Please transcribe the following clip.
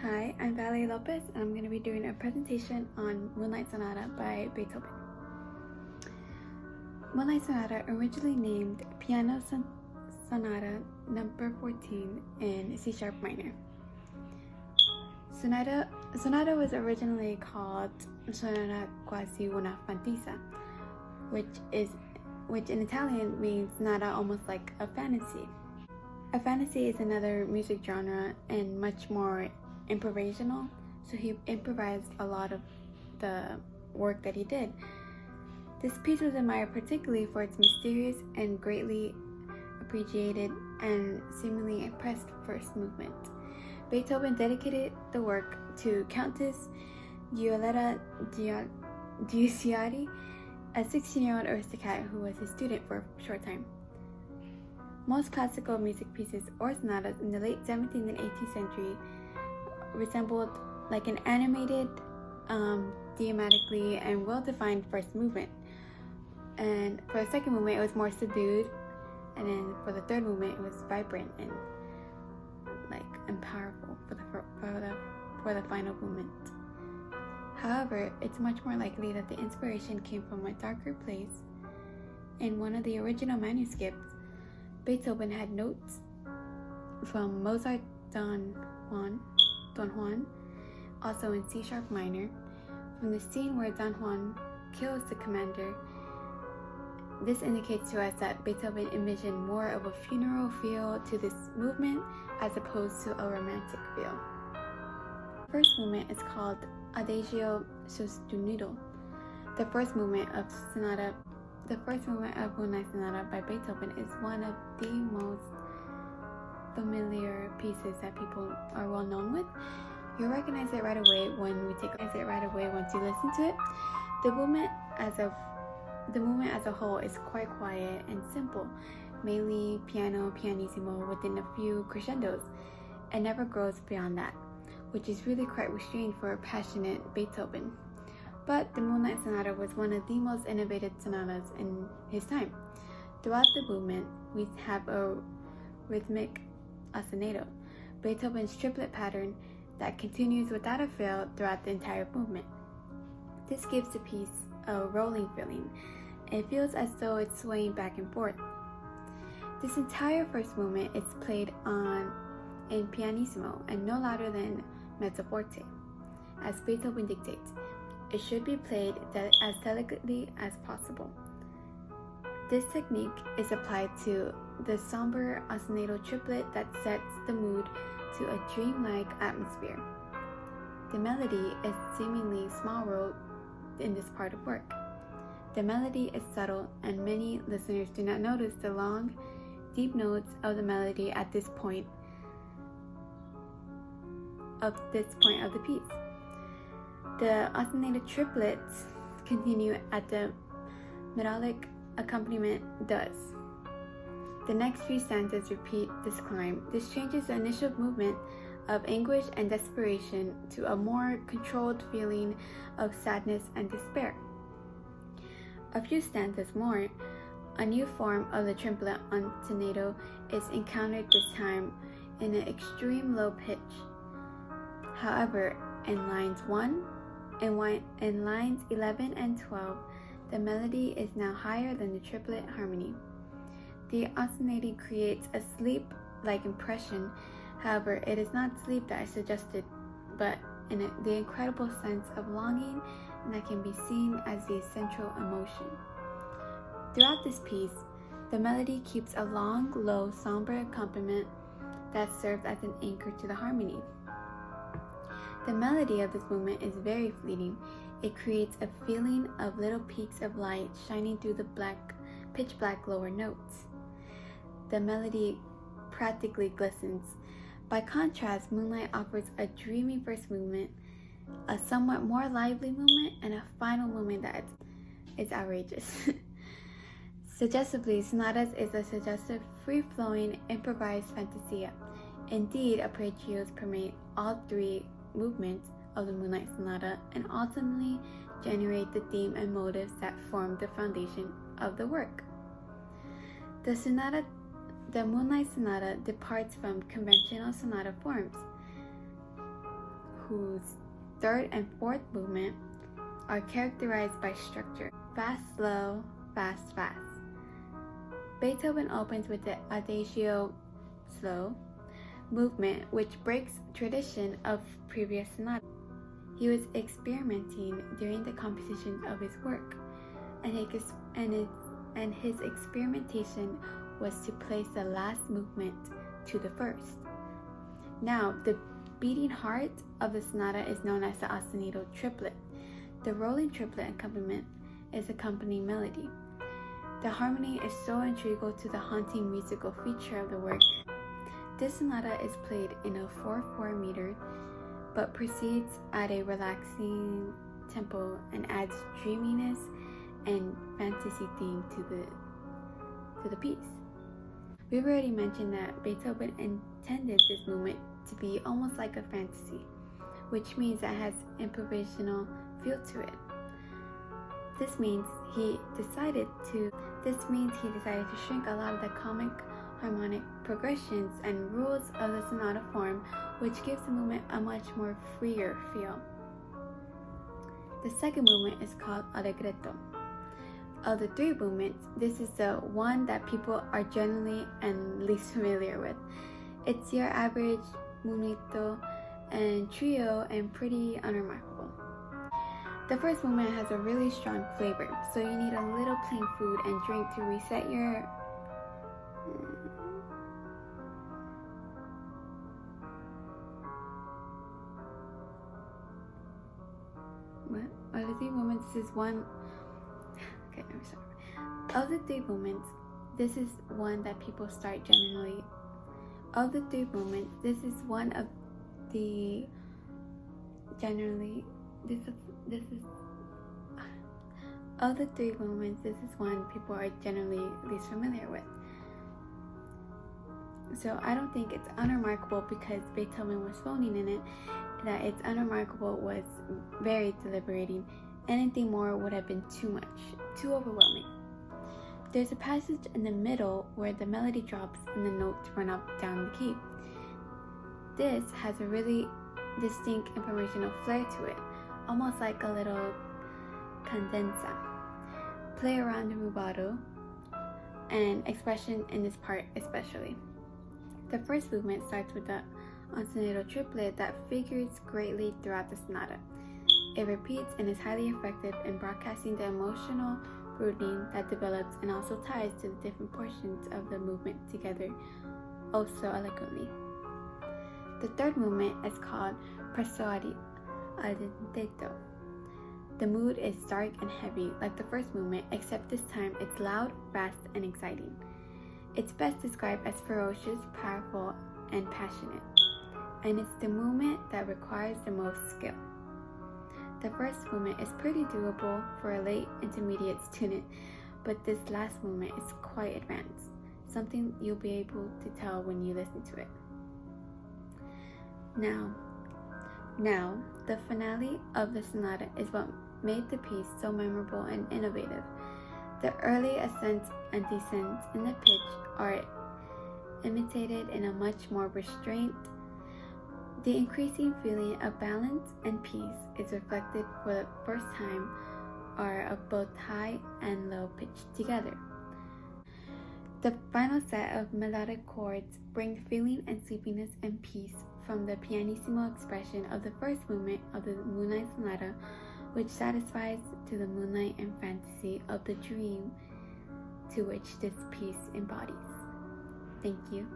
Hi, I'm Valerie Lopez, and I'm going to be doing a presentation on Moonlight Sonata by Beethoven. Moonlight Sonata, originally named Piano Sonata number 14 in C sharp minor. Sonata was originally called Sonata quasi una fantasia, which in Italian means sonata almost like a fantasy. A fantasy is another music genre and much more improvisational, so he improvised a lot of the work that he did. This piece was admired particularly for its mysterious and greatly appreciated and seemingly impressed first movement. Beethoven dedicated the work to Countess Giulietta Giussiati, a 16-year-old aristocrat who was his student for a short time. Most classical music pieces or sonatas in the late 17th and 18th century resembled like an animated, thematically and well-defined first movement. And for the second movement, it was more subdued, and then for the third movement, it was vibrant and powerful for the final movement. However, it's much more likely that the inspiration came from a darker place. In one of the original manuscripts, Beethoven had notes from Mozart's Don Juan, also in C sharp minor, from the scene where Don Juan kills the commander. This indicates to us that Beethoven envisioned more of a funeral feel to this movement as opposed to a romantic feel. The first movement is called Adagio Sostenuto. The first movement of Moonlight Sonata by Beethoven is one of the most familiar pieces that people are well known with. You'll recognize it right away once you listen to it. The movement as a whole is quite quiet and simple, mainly pianissimo within a few crescendos, and never grows beyond that, which is really quite restrained for a passionate Beethoven. But the Moonlight Sonata was one of the most innovative sonatas in his time. Throughout the movement, we have a rhythmic ostinato, Beethoven's triplet pattern that continues without a fail throughout the entire movement. This gives the piece a rolling feeling. It feels as though it's swaying back and forth. This entire first movement is played in pianissimo and no louder than mezzo forte, as Beethoven dictates. It should be played as delicately as possible. This technique is applied to the somber ostinato triplet that sets the mood to a dreamlike atmosphere. The melody is seemingly small role in this part of work. The melody is subtle, and many listeners do not notice the long, deep notes of the melody at this point of the piece. The ostinato triplets continue at the melodic accompaniment does. The next few stanzas repeat this climb. This changes the initial movement of anguish and desperation to a more controlled feeling of sadness and despair. A few stanzas more, a new form of the triplet ostinato is encountered, this time in an extreme low pitch. However, in lines 11 and 12, the melody is now higher than the triplet harmony. The ostinato creates a sleep-like impression. However, it is not sleep that is suggested, but the incredible sense of longing that can be seen as the central emotion. Throughout this piece, the melody keeps a long, low, somber accompaniment that serves as an anchor to the harmony. The melody of this movement is very fleeting. It creates a feeling of little peaks of light shining through the pitch black lower notes. The melody practically glistens. By contrast, Moonlight offers a dreamy first movement, a somewhat more lively movement, and a final movement that is outrageous. Suggestively, Sonatas is a suggestive, free-flowing, improvised fantasia. Indeed, arpeggios permeate all three movements of the Moonlight Sonata and ultimately generate the theme and motives that form the foundation of the work. The Moonlight Sonata departs from conventional sonata forms. whose third and fourth movement are characterized by structure: fast, slow, fast, fast. Beethoven opens with the Adagio slow movement, which breaks tradition of previous sonatas. He was experimenting during the composition of his work, and his experimentation was to place the last movement to the first. Now, the beating heart of the sonata is known as the ostinato triplet. The rolling triplet accompaniment is accompanying melody. The harmony is so integral to the haunting musical feature of the work. This sonata is played in a 4/4 meter, but proceeds at a relaxing tempo and adds dreaminess and fantasy theme to the piece. We've already mentioned that Beethoven intended this movement to be almost like a fantasy, which means it has improvisational feel to it. This means he decided to shrink a lot of the comic harmonic progressions and rules of the sonata form, which gives the movement a much more freer feel. The second movement is called Allegretto. Of the three movements, this is the one that people are generally and least familiar with. It's your average movimento and trio and pretty unremarkable. The first movement has a really strong flavor, so you need a little plain food and drink to reset your Of the three movements, this is one. Okay, I'm sorry. Of the three movements, this is one that people start generally. Of the three movements, this is one of the generally. Of the three movements, this is one people are generally least familiar with. So I don't think it's unremarkable because Beethoven was phoning in it. That it's unremarkable was very deliberating. Anything more would have been too much, too overwhelming. There's a passage in the middle where the melody drops and the notes run up down the key. This has a really distinct informational flair to it, almost like a little cadenza. Play around the rubato and expression in this part especially. The first movement starts with the ostinato triplet that figures greatly throughout the sonata. It repeats and is highly effective in broadcasting the emotional brooding that develops and also ties to the different portions of the movement together oh so eloquently. The third movement is called Presto Ardenteto. The mood is dark and heavy like the first movement, except this time it's loud, fast, and exciting. It's best described as ferocious, powerful, and passionate, and it's the movement that requires the most skill. The first movement is pretty doable for a late intermediate student, but this last movement is quite advanced, something you'll be able to tell when you listen to it. Now, the finale of the sonata is what made the piece so memorable and innovative. The early ascents and descents in the pitch are imitated in a much more restrained. The increasing feeling of balance and peace is reflected for the first time are of both high and low pitch together. The final set of melodic chords bring feeling and sleepiness and peace from the pianissimo expression of the first movement of the Moonlight Sonata, which satisfies to the moonlight and fantasy of the dream to which this piece embodies. Thank you.